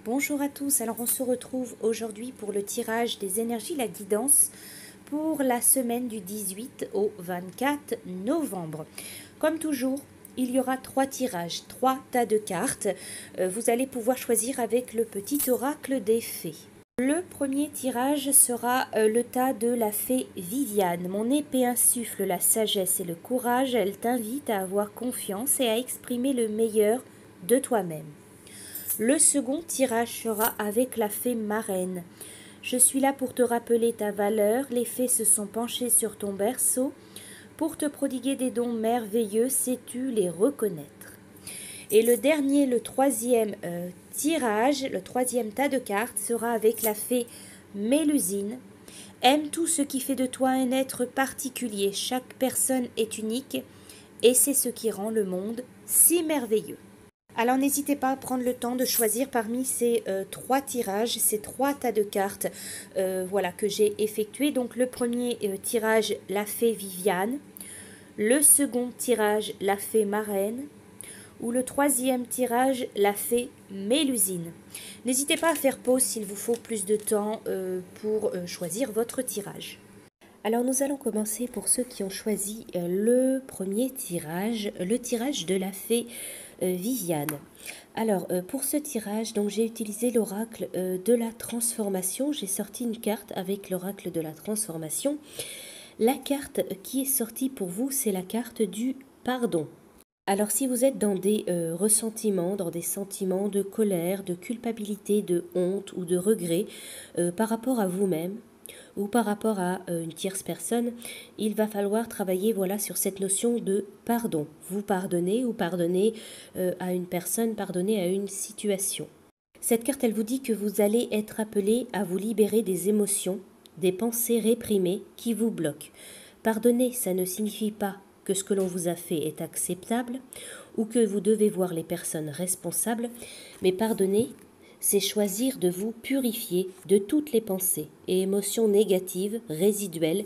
Bonjour à tous, alors on se retrouve aujourd'hui pour le tirage des énergies, la guidance pour la semaine du 18 au 24 novembre. Comme toujours, il y aura 3 tirages, 3 tas de cartes. Vous allez pouvoir choisir avec le petit oracle des fées. Le premier tirage sera le tas de la fée Viviane. Mon épée insuffle la sagesse et le courage. Elle t'invite à avoir confiance et à exprimer le meilleur de toi-même. Le second tirage sera avec la fée marraine. Je suis là pour te rappeler ta valeur. Les fées se sont penchées sur ton berceau pour te prodiguer des dons merveilleux. Sais-tu les reconnaître? Et le troisième tirage, le troisième tas de cartes sera avec la fée Mélusine. Aime tout ce qui fait de toi un être particulier. Chaque personne est unique et c'est ce qui rend le monde si merveilleux. Alors n'hésitez pas à prendre le temps de choisir parmi ces 3 tirages, ces 3 tas de cartes que j'ai effectués. Donc le premier tirage, la fée Viviane. Le second tirage, la fée marraine. Ou le troisième tirage, la fée Mélusine. N'hésitez pas à faire pause s'il vous faut plus de temps pour choisir votre tirage. Alors nous allons commencer pour ceux qui ont choisi le premier tirage, le tirage de la fée Viviane. Alors pour ce tirage, donc j'ai utilisé l'oracle de la transformation. J'ai sorti une carte avec l'oracle de la transformation. La carte qui est sortie pour vous, c'est la carte du pardon. Alors si vous êtes dans des ressentiments, dans des sentiments de colère, de culpabilité, de honte ou de regret par rapport à vous-même, ou par rapport à une tierce personne, il va falloir travailler sur cette notion de pardon. Vous pardonnez ou pardonnez à une personne, pardonnez à une situation. Cette carte, elle vous dit que vous allez être appelé à vous libérer des émotions, des pensées réprimées qui vous bloquent. Pardonner, ça ne signifie pas que ce que l'on vous a fait est acceptable ou que vous devez voir les personnes responsables, mais pardonner, c'est choisir de vous purifier de toutes les pensées et émotions négatives, résiduelles,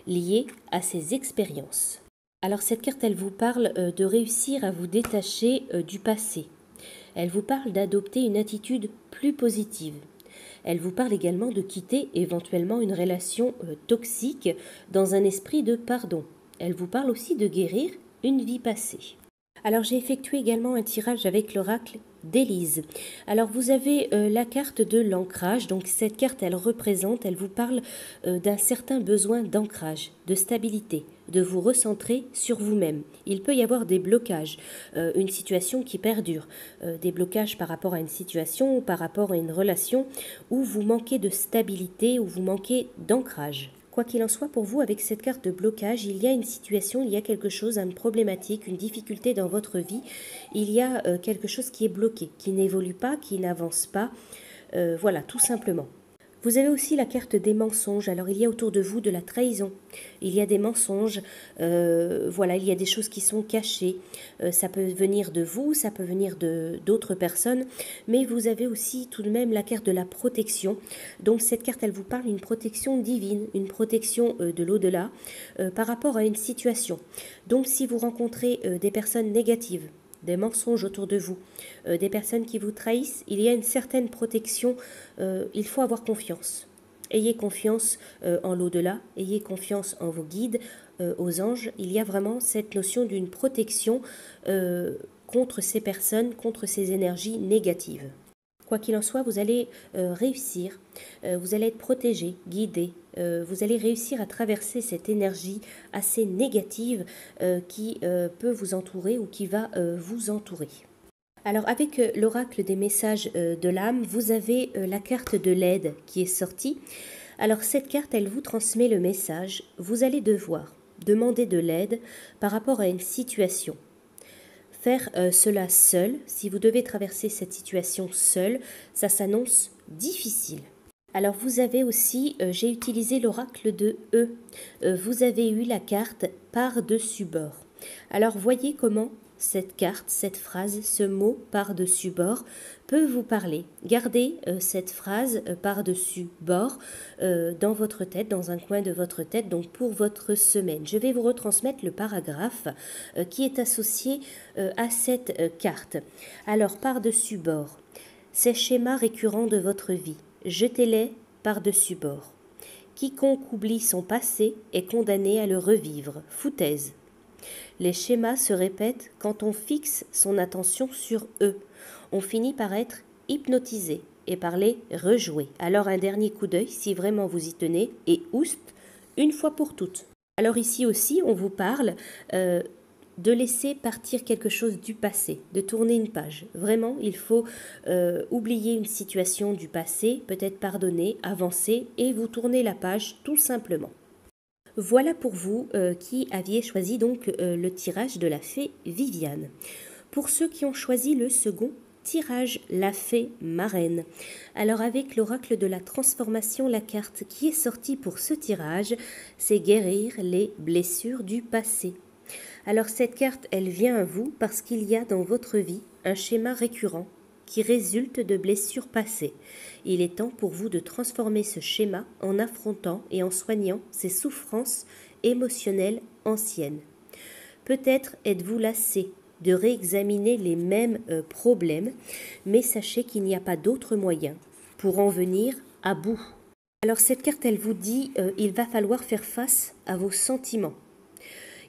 liées à ces expériences. Alors cette carte, elle vous parle de réussir à vous détacher du passé. Elle vous parle d'adopter une attitude plus positive. Elle vous parle également de quitter éventuellement une relation toxique dans un esprit de pardon. Elle vous parle aussi de guérir une vie passée. Alors j'ai effectué également un tirage avec l'oracle d'Élise. Alors vous avez la carte de l'ancrage. Donc cette carte, elle vous parle d'un certain besoin d'ancrage, de stabilité, de vous recentrer sur vous-même. Il peut y avoir des blocages, une situation qui perdure, des blocages par rapport à une situation ou par rapport à une relation où vous manquez de stabilité, où vous manquez d'ancrage. Quoi qu'il en soit, pour vous, avec cette carte de blocage, il y a une situation, il y a quelque chose, une problématique, une difficulté dans votre vie. Il y a quelque chose qui est bloqué, qui n'évolue pas, qui n'avance pas. Voilà, tout simplement. Vous avez aussi la carte des mensonges. Alors il y a autour de vous de la trahison. Il y a des mensonges. Il y a des choses qui sont cachées. Ça peut venir de vous, ça peut venir d'autres personnes. Mais vous avez aussi tout de même la carte de la protection. Donc cette carte, elle vous parle d'une protection divine, une protection de l'au-delà par rapport à une situation. Donc si vous rencontrez des personnes négatives, des mensonges autour de vous, des personnes qui vous trahissent, il y a une certaine protection, il faut avoir confiance. Ayez confiance en l'au-delà, ayez confiance en vos guides, aux anges. Il y a vraiment cette notion d'une protection contre ces personnes, contre ces énergies négatives. Quoi qu'il en soit, vous allez réussir, vous allez être protégé, guidé, vous allez réussir à traverser cette énergie assez négative qui peut vous entourer ou qui va vous entourer. Alors avec l'oracle des messages de l'âme, vous avez la carte de l'aide qui est sortie. Alors cette carte, elle vous transmet le message. Vous allez devoir demander de l'aide par rapport à une situation. Faire cela seul, si vous devez traverser cette situation seul, ça s'annonce difficile. Alors vous avez aussi, j'ai utilisé l'oracle de E. Vous avez eu la carte par-dessus bord. Alors voyez comment cette carte, cette phrase, ce mot par-dessus bord peut vous parler. Gardez cette phrase par-dessus bord dans votre tête, dans un coin de votre tête, donc pour votre semaine. Je vais vous retransmettre le paragraphe qui est associé à cette carte. Alors par-dessus bord. Ces schémas récurrents de votre vie, jetez-les par-dessus bord. Quiconque oublie son passé est condamné à le revivre. Foutaise. Les schémas se répètent quand on fixe son attention sur eux. On finit par être hypnotisé et par les rejouer. Alors un dernier coup d'œil si vraiment vous y tenez et oust, une fois pour toutes. Alors ici aussi, on vous parle de laisser partir quelque chose du passé, de tourner une page. Vraiment, il faut oublier une situation du passé, peut-être pardonner, avancer et vous tournez la page tout simplement. Voilà pour vous qui aviez choisi donc le tirage de la fée Viviane. Pour ceux qui ont choisi le second tirage, la fée marraine. Alors avec l'oracle de la transformation, la carte qui est sortie pour ce tirage, c'est guérir les blessures du passé. Alors cette carte, elle vient à vous parce qu'il y a dans votre vie un schéma récurrent qui résulte de blessures passées. Il est temps pour vous de transformer ce schéma en affrontant et en soignant ces souffrances émotionnelles anciennes. Peut-être êtes-vous lassé de réexaminer les mêmes problèmes, mais sachez qu'il n'y a pas d'autre moyen pour en venir à bout. Alors cette carte, elle vous dit il va falloir faire face à vos sentiments.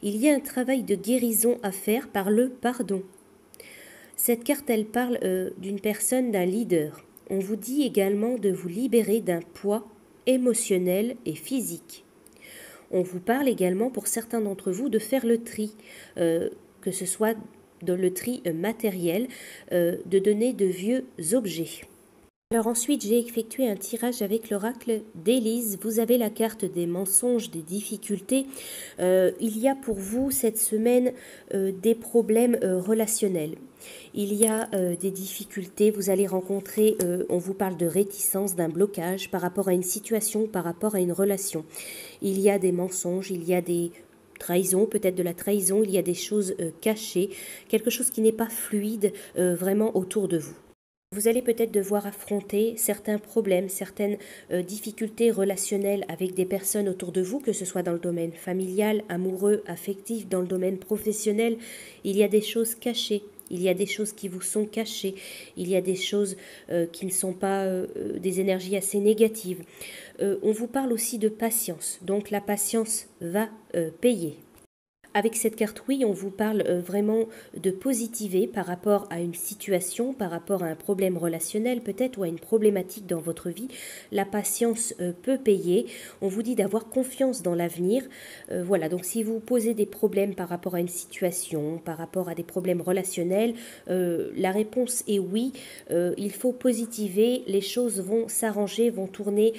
Il y a un travail de guérison à faire par le pardon. Cette carte, elle parle d'une personne, d'un leader. On vous dit également de vous libérer d'un poids émotionnel et physique. On vous parle également pour certains d'entre vous de faire le tri, que ce soit le tri matériel, de donner de vieux objets. Alors ensuite, j'ai effectué un tirage avec l'oracle d'Élise. Vous avez la carte des mensonges, des difficultés. Il y a pour vous cette semaine des problèmes relationnels. Il y a des difficultés, vous allez rencontrer, on vous parle de réticence, d'un blocage par rapport à une situation, par rapport à une relation. Il y a des mensonges, il y a des trahison, peut-être de la trahison, il y a des choses cachées, quelque chose qui n'est pas fluide vraiment autour de vous. Vous allez peut-être devoir affronter certains problèmes, certaines difficultés relationnelles avec des personnes autour de vous, que ce soit dans le domaine familial, amoureux, affectif, dans le domaine professionnel. Il y a des choses cachées. Il y a des choses qui vous sont cachées, il y a des choses qui ne sont pas des énergies assez négatives. On vous parle aussi de patience, donc la patience va payer. Avec cette carte, oui, on vous parle vraiment de positiver par rapport à une situation, par rapport à un problème relationnel peut-être ou à une problématique dans votre vie. La patience peut payer. On vous dit d'avoir confiance dans l'avenir. Voilà, donc si vous posez des problèmes par rapport à une situation, par rapport à des problèmes relationnels, la réponse est oui. Il faut positiver. Les choses vont s'arranger, vont tourner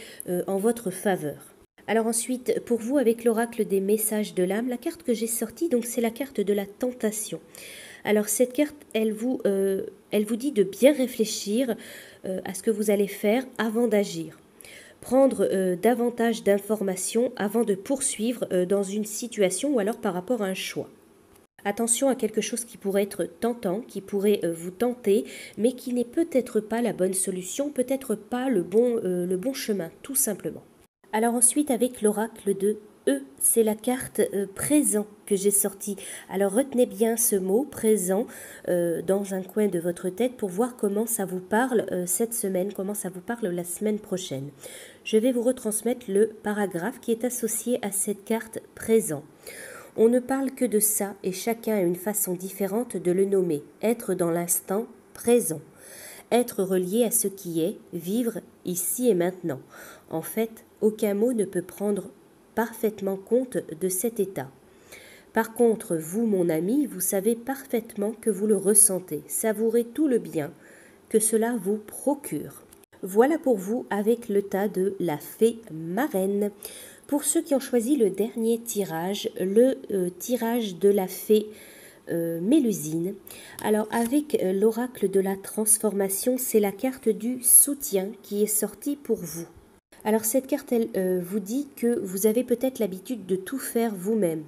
en votre faveur. Alors ensuite, pour vous, avec l'oracle des messages de l'âme, la carte que j'ai sortie, donc c'est la carte de la tentation. Alors cette carte, elle vous dit de bien réfléchir à ce que vous allez faire avant d'agir. Prendre davantage d'informations avant de poursuivre dans une situation ou alors par rapport à un choix. Attention à quelque chose qui pourrait être tentant, qui pourrait vous tenter, mais qui n'est peut-être pas la bonne solution, peut-être pas le bon chemin, tout simplement. Alors ensuite, avec l'oracle de E, c'est la carte présent que j'ai sortie. Alors retenez bien ce mot présent dans un coin de votre tête pour voir comment ça vous parle cette semaine, comment ça vous parle la semaine prochaine. Je vais vous retransmettre le paragraphe qui est associé à cette carte présent. On ne parle que de ça et chacun a une façon différente de le nommer. Être dans l'instant présent. Être relié à ce qui est, vivre ici et maintenant. En fait, aucun mot ne peut prendre parfaitement compte de cet état. Par contre, vous, mon ami, vous savez parfaitement que vous le ressentez. Savourez tout le bien que cela vous procure. Voilà pour vous avec le tas de la fée marraine. Pour ceux qui ont choisi le dernier tirage, le tirage de la fée Mélusine. Alors avec l'oracle de la transformation, c'est la carte du soutien qui est sortie pour vous. Alors cette carte, elle vous dit que vous avez peut-être l'habitude de tout faire vous-même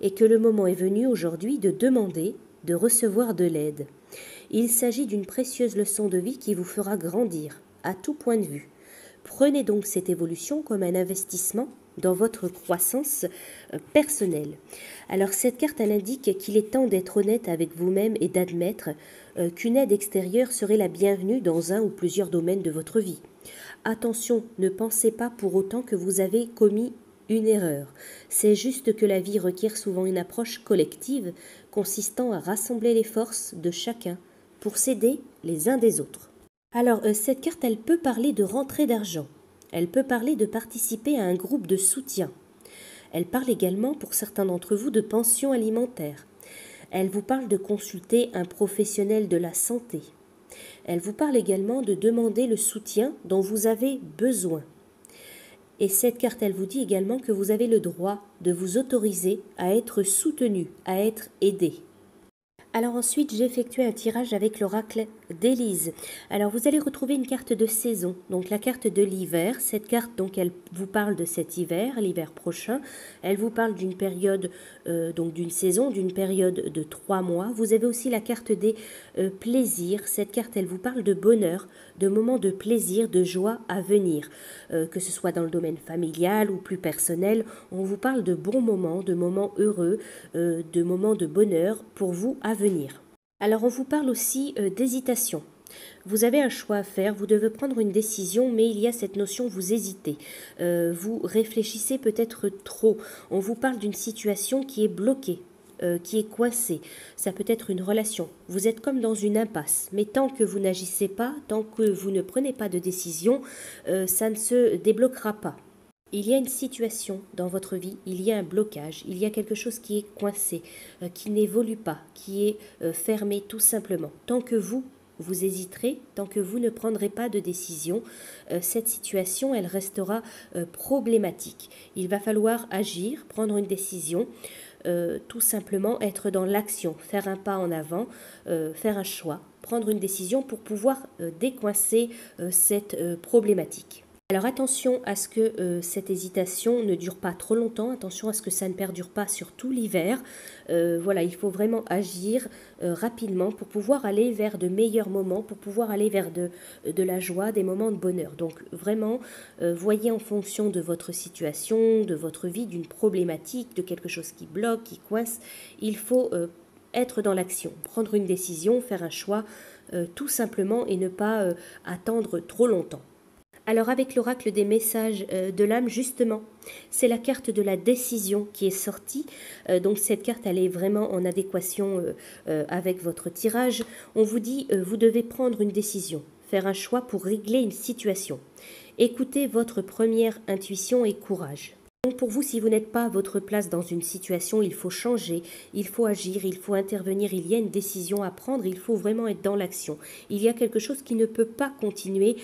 et que le moment est venu aujourd'hui de demander, de recevoir de l'aide. Il s'agit d'une précieuse leçon de vie qui vous fera grandir, à tout point de vue. Prenez donc cette évolution comme un investissement dans votre croissance personnelle. Alors cette carte, elle indique qu'il est temps d'être honnête avec vous-même et d'admettre qu'une aide extérieure serait la bienvenue dans un ou plusieurs domaines de votre vie. Attention, ne pensez pas pour autant que vous avez commis une erreur. C'est juste que la vie requiert souvent une approche collective consistant à rassembler les forces de chacun pour s'aider les uns des autres. Alors, cette carte, elle peut parler de rentrée d'argent. Elle peut parler de participer à un groupe de soutien. Elle parle également, pour certains d'entre vous, de pension alimentaire. Elle vous parle de consulter un professionnel de la santé. Elle vous parle également de demander le soutien dont vous avez besoin. Et cette carte, elle vous dit également que vous avez le droit de vous autoriser à être soutenu, à être aidé. Alors ensuite, j'ai effectué un tirage avec l'oracle d'Élise. Alors vous allez retrouver une carte de saison, donc la carte de l'hiver. Cette carte, donc, elle vous parle de cet hiver, l'hiver prochain. Elle vous parle d'une période, donc d'une saison, d'une période de 3 mois. Vous avez aussi la carte des plaisirs. Cette carte, elle vous parle de bonheur, de moments de plaisir, de joie à venir. Que ce soit dans le domaine familial ou plus personnel, on vous parle de bons moments, de moments heureux, de moments de bonheur pour vous à venir. Alors on vous parle aussi d'hésitation. Vous avez un choix à faire, vous devez prendre une décision, mais il y a cette notion, vous hésitez, vous réfléchissez peut-être trop. On vous parle d'une situation qui est bloquée, qui est coincée. Ça peut être une relation. Vous êtes comme dans une impasse, mais tant que vous n'agissez pas, tant que vous ne prenez pas de décision, ça ne se débloquera pas. Il y a une situation dans votre vie, il y a un blocage, il y a quelque chose qui est coincé, qui n'évolue pas, qui est fermé tout simplement. Tant que vous hésiterez, tant que vous ne prendrez pas de décision, cette situation, elle restera problématique. Il va falloir agir, prendre une décision, tout simplement être dans l'action, faire un pas en avant, faire un choix, prendre une décision pour pouvoir décoincer cette problématique. Alors attention à ce que cette hésitation ne dure pas trop longtemps, attention à ce que ça ne perdure pas sur tout l'hiver. Voilà, il faut vraiment agir rapidement pour pouvoir aller vers de meilleurs moments, pour pouvoir aller vers de la joie, des moments de bonheur. Donc vraiment, voyez en fonction de votre situation, de votre vie, d'une problématique, de quelque chose qui bloque, qui coince, il faut être dans l'action, prendre une décision, faire un choix, tout simplement, et ne pas attendre trop longtemps. Alors avec l'oracle des messages de l'âme, justement, c'est la carte de la décision qui est sortie. Donc cette carte, elle est vraiment en adéquation avec votre tirage. On vous dit, vous devez prendre une décision, faire un choix pour régler une situation. Écoutez votre première intuition et courage. Donc pour vous, si vous n'êtes pas à votre place dans une situation, il faut changer, il faut agir, il faut intervenir, il y a une décision à prendre, il faut vraiment être dans l'action. Il y a quelque chose qui ne peut pas continuer,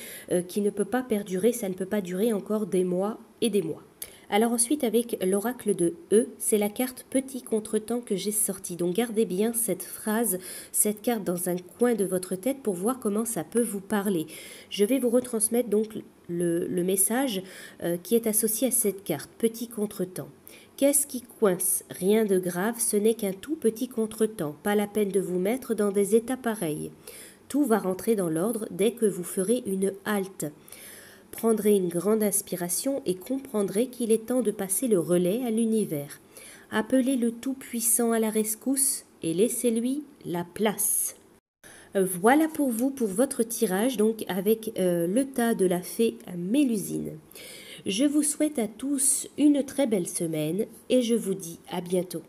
qui ne peut pas perdurer, ça ne peut pas durer encore des mois et des mois. Alors ensuite, avec l'oracle de E, c'est la carte petit contretemps que j'ai sortie. Donc gardez bien cette phrase, cette carte dans un coin de votre tête pour voir comment ça peut vous parler. Je vais vous retransmettre donc le message qui est associé à cette carte, petit contretemps. Qu'est-ce qui coince? Rien de grave, ce n'est qu'un tout petit contretemps. Pas la peine de vous mettre dans des états pareils. Tout va rentrer dans l'ordre dès que vous ferez une halte. Prendrez une grande inspiration et comprendrez qu'il est temps de passer le relais à l'univers. Appelez le Tout-Puissant à la rescousse et laissez-lui la place. Voilà pour vous, pour votre tirage, donc avec le tas de la fée Mélusine. Je vous souhaite à tous une très belle semaine et je vous dis à bientôt.